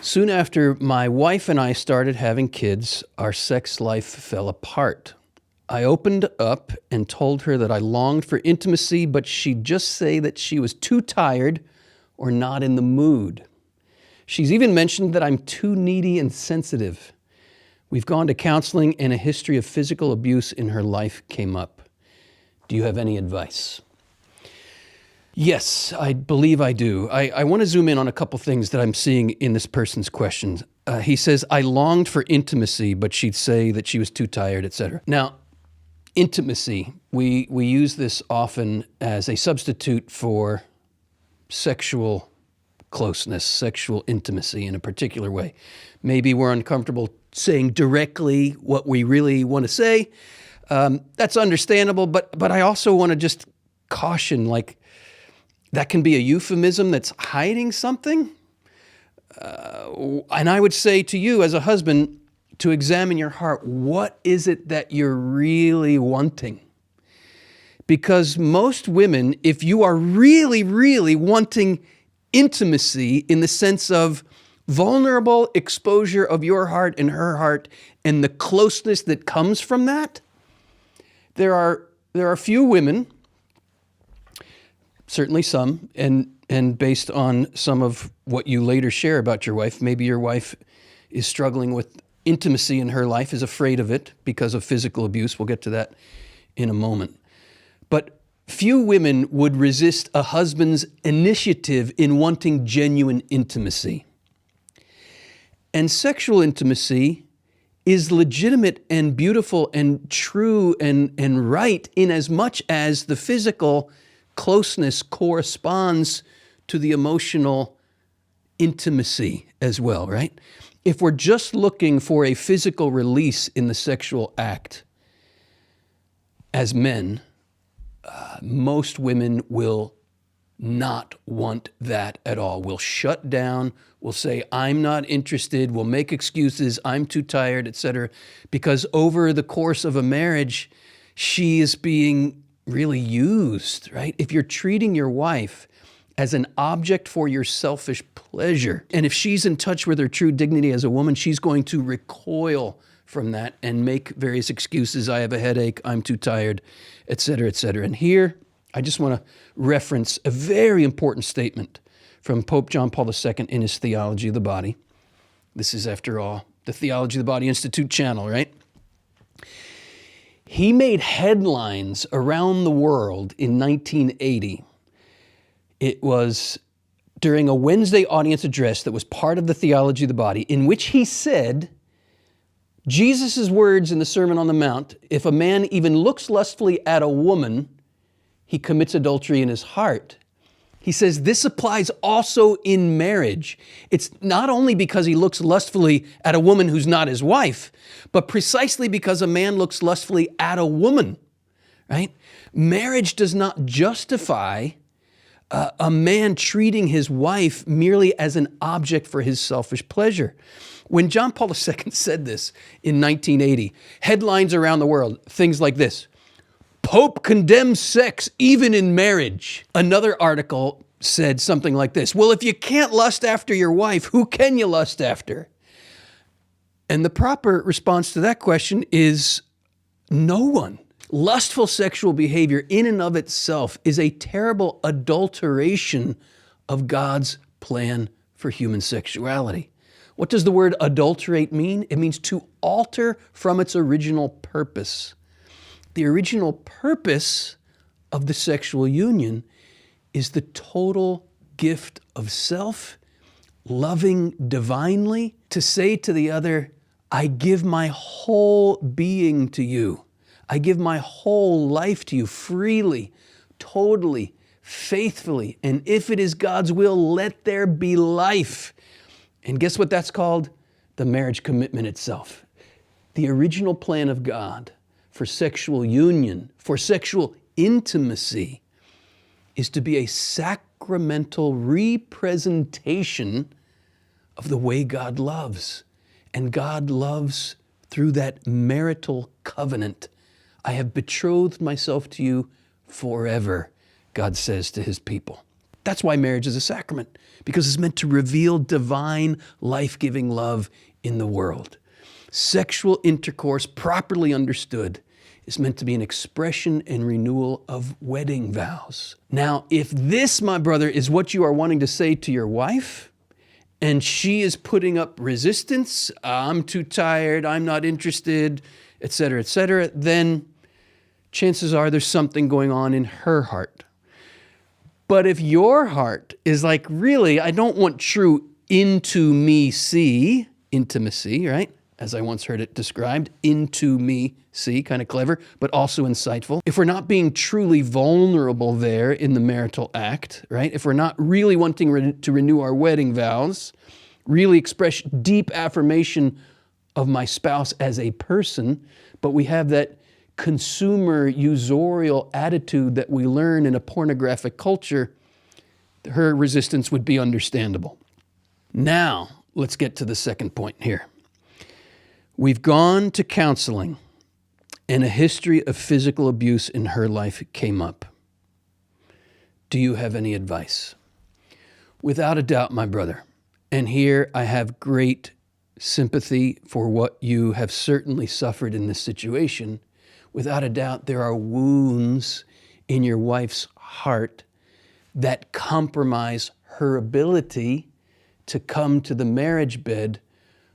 Soon after my wife and I started having kids, our sex life fell apart. I opened up and told her that I longed for intimacy, but she'd just say that she was too tired or not in the mood. She's even mentioned that I'm too needy and sensitive. We've gone to counseling and a history of physical abuse in her life came up. Do you have any advice? Yes, I believe I do. I want to zoom in on a couple things that I'm seeing in this person's questions. He says, I longed for intimacy, but she'd say that she was too tired, etc. Now, intimacy, we use this often as a substitute for sexual closeness, sexual intimacy in a particular way. Maybe we're uncomfortable saying directly what we really want to say. That's understandable, but I also want to just caution, that can be a euphemism that's hiding something. And I would say to you as a husband to examine your heart. What is it that you're really wanting? Because most women, if you are really, really wanting intimacy in the sense of vulnerable exposure of your heart and her heart and the closeness that comes from that, there are few women, certainly some, and based on some of what you later share about your wife, maybe your wife is struggling with intimacy in her life, is afraid of it because of physical abuse. We'll get to that in a moment. But few women would resist a husband's initiative in wanting genuine intimacy. And sexual intimacy is legitimate and beautiful and true and right in as much as the physical closeness corresponds to the emotional intimacy as well, right? If we're just looking for a physical release in the sexual act, as men, most women will not want that at all. Will shut down, will say, I'm not interested, will make excuses, I'm too tired, etc. Because over the course of a marriage, she is being really used, right? If you're treating your wife as an object for your selfish pleasure, and if she's in touch with her true dignity as a woman, she's going to recoil from that and make various excuses. I have a headache, I'm too tired, etc., etc. And here, I just want to reference a very important statement from Pope John Paul II in his Theology of the Body. This is, after all, the Theology of the Body Institute channel, right? He made headlines around the world in 1980. It was during a Wednesday audience address that was part of the Theology of the Body, in which he said, Jesus' words in the Sermon on the Mount, if a man even looks lustfully at a woman, he commits adultery in his heart. He says this applies also in marriage. It's not only because he looks lustfully at a woman who's not his wife, but precisely because a man looks lustfully at a woman, right? Marriage does not justify a man treating his wife merely as an object for his selfish pleasure. When John Paul II said this in 1980, headlines around the world, things like this: Pope condemns sex even in marriage. Another article said something like this: well, if you can't lust after your wife, who can you lust after? And the proper response to that question is no one. Lustful sexual behavior in and of itself is a terrible adulteration of God's plan for human sexuality. What does the word adulterate mean? It means to alter from its original purpose. The original purpose of the sexual union is the total gift of self, loving divinely, to say to the other, I give my whole being to you. I give my whole life to you freely, totally, faithfully. And if it is God's will, let there be life. And guess what that's called? The marriage commitment itself. The original plan of God for sexual union, for sexual intimacy, is to be a sacramental representation of the way God loves. And God loves through that marital covenant. I have betrothed myself to you forever, God says to his people. That's why marriage is a sacrament, because it's meant to reveal divine, life-giving love in the world. Sexual intercourse, properly understood, is meant to be an expression and renewal of wedding vows. Now, if this, my brother, is what you are wanting to say to your wife, and she is putting up resistance, I'm too tired, I'm not interested, etc., then chances are there's something going on in her heart. But if your heart is like, really, I don't want true intimacy, right? As I once heard it described, intimacy, kind of clever, but also insightful. If we're not being truly vulnerable there in the marital act, right? If we're not really wanting to renew our wedding vows, really express deep affirmation of my spouse as a person, but we have that consumer usurial attitude that we learn in a pornographic culture, her resistance would be understandable. Now, let's get to the second point here. We've gone to counseling, and a history of physical abuse in her life came up. Do you have any advice? Without a doubt, my brother, and here I have great sympathy for what you have certainly suffered in this situation. Without a doubt, there are wounds in your wife's heart that compromise her ability to come to the marriage bed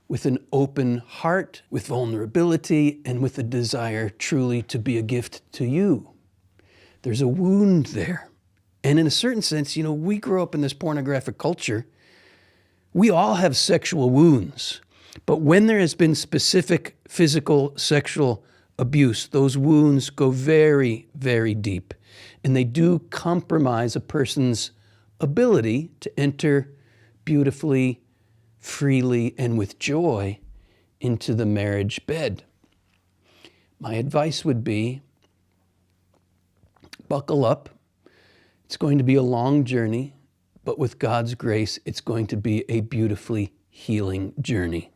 with an open heart, with vulnerability, and with a desire truly to be a gift to you. There's a wound there. And in a certain sense, we grow up in this pornographic culture. We all have sexual wounds. But when there has been specific physical, sexual abuse, those wounds go very, very deep. And they do compromise a person's ability to enter beautifully, freely, and with joy into the marriage bed. My advice would be, buckle up. It's going to be a long journey, but with God's grace, it's going to be a beautifully healing journey.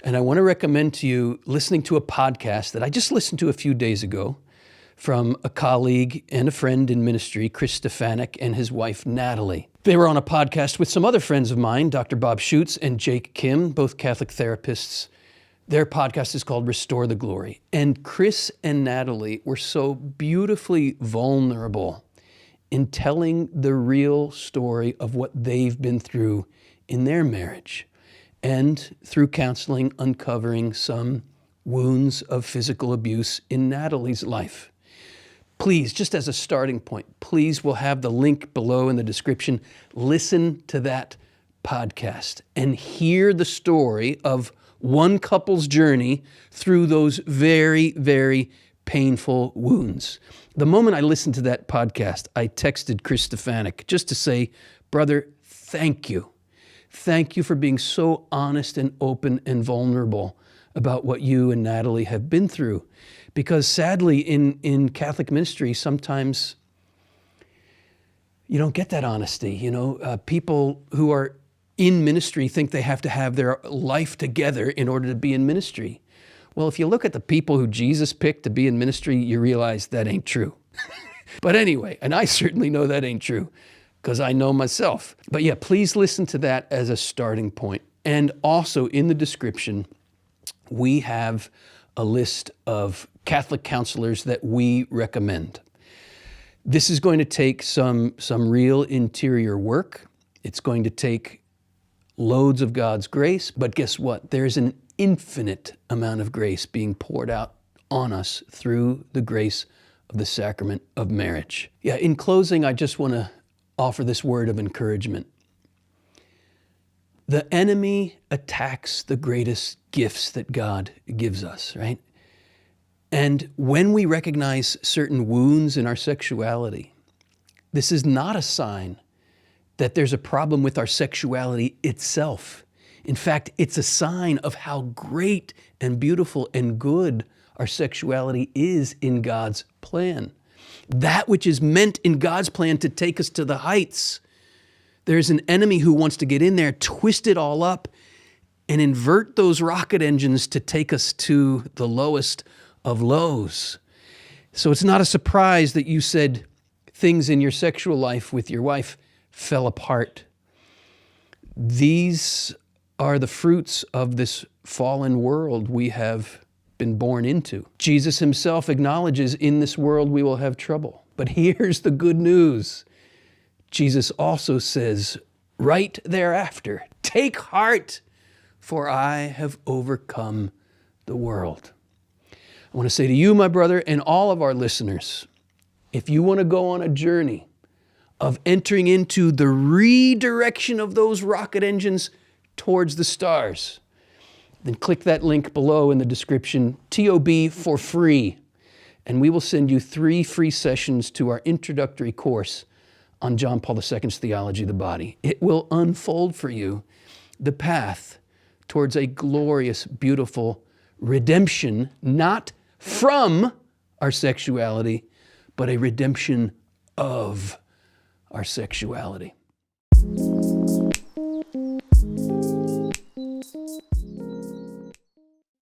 And I want to recommend to you listening to a podcast that I just listened to a few days ago from a colleague and a friend in ministry, Chris Stefanik, and his wife, Natalie. They were on a podcast with some other friends of mine, Dr. Bob Schutz and Jake Kim, both Catholic therapists. Their podcast is called Restore the Glory. And Chris and Natalie were so beautifully vulnerable in telling the real story of what they've been through in their marriage, and through counseling, uncovering some wounds of physical abuse in Natalie's life. Please, just as a starting point, please, we'll have the link below in the description. Listen to that podcast and hear the story of one couple's journey through those very, very painful wounds. The moment I listened to that podcast, I texted Chris Stefanik just to say, brother, thank you. Thank you for being so honest and open and vulnerable about what you and Natalie have been through. Because sadly, in Catholic ministry, sometimes you don't get that honesty. People who are in ministry think they have to have their life together in order to be in ministry. Well, if you look at the people who Jesus picked to be in ministry, you realize that ain't true. But anyway, and I certainly know that ain't true, because I know myself. But yeah, please listen to that as a starting point. And also in the description, we have a list of Catholic counselors that we recommend. This is going to take some real interior work. It's going to take loads of God's grace, but guess what? There's an infinite amount of grace being poured out on us through the grace of the sacrament of marriage. Yeah, in closing, I just want to offer this word of encouragement. The enemy attacks the greatest gifts that God gives us, right? And when we recognize certain wounds in our sexuality, this is not a sign that there's a problem with our sexuality itself. In fact, it's a sign of how great and beautiful and good our sexuality is in God's plan. That which is meant in God's plan to take us to the heights. There's an enemy who wants to get in there, twist it all up, and invert those rocket engines to take us to the lowest of lows. So it's not a surprise that you said things in your sexual life with your wife fell apart. These are the fruits of this fallen world we have been born into. Jesus himself acknowledges in this world we will have trouble. But here's the good news. Jesus also says right thereafter, take heart, for I have overcome the world. I want to say to you, my brother, and all of our listeners, if you want to go on a journey of entering into the redirection of those rocket engines towards the stars, then click that link below in the description, TOB for free, and we will send you 3 free sessions to our introductory course on John Paul II's Theology of the Body. It will unfold for you the path towards a glorious, beautiful redemption, not from our sexuality, but a redemption of our sexuality.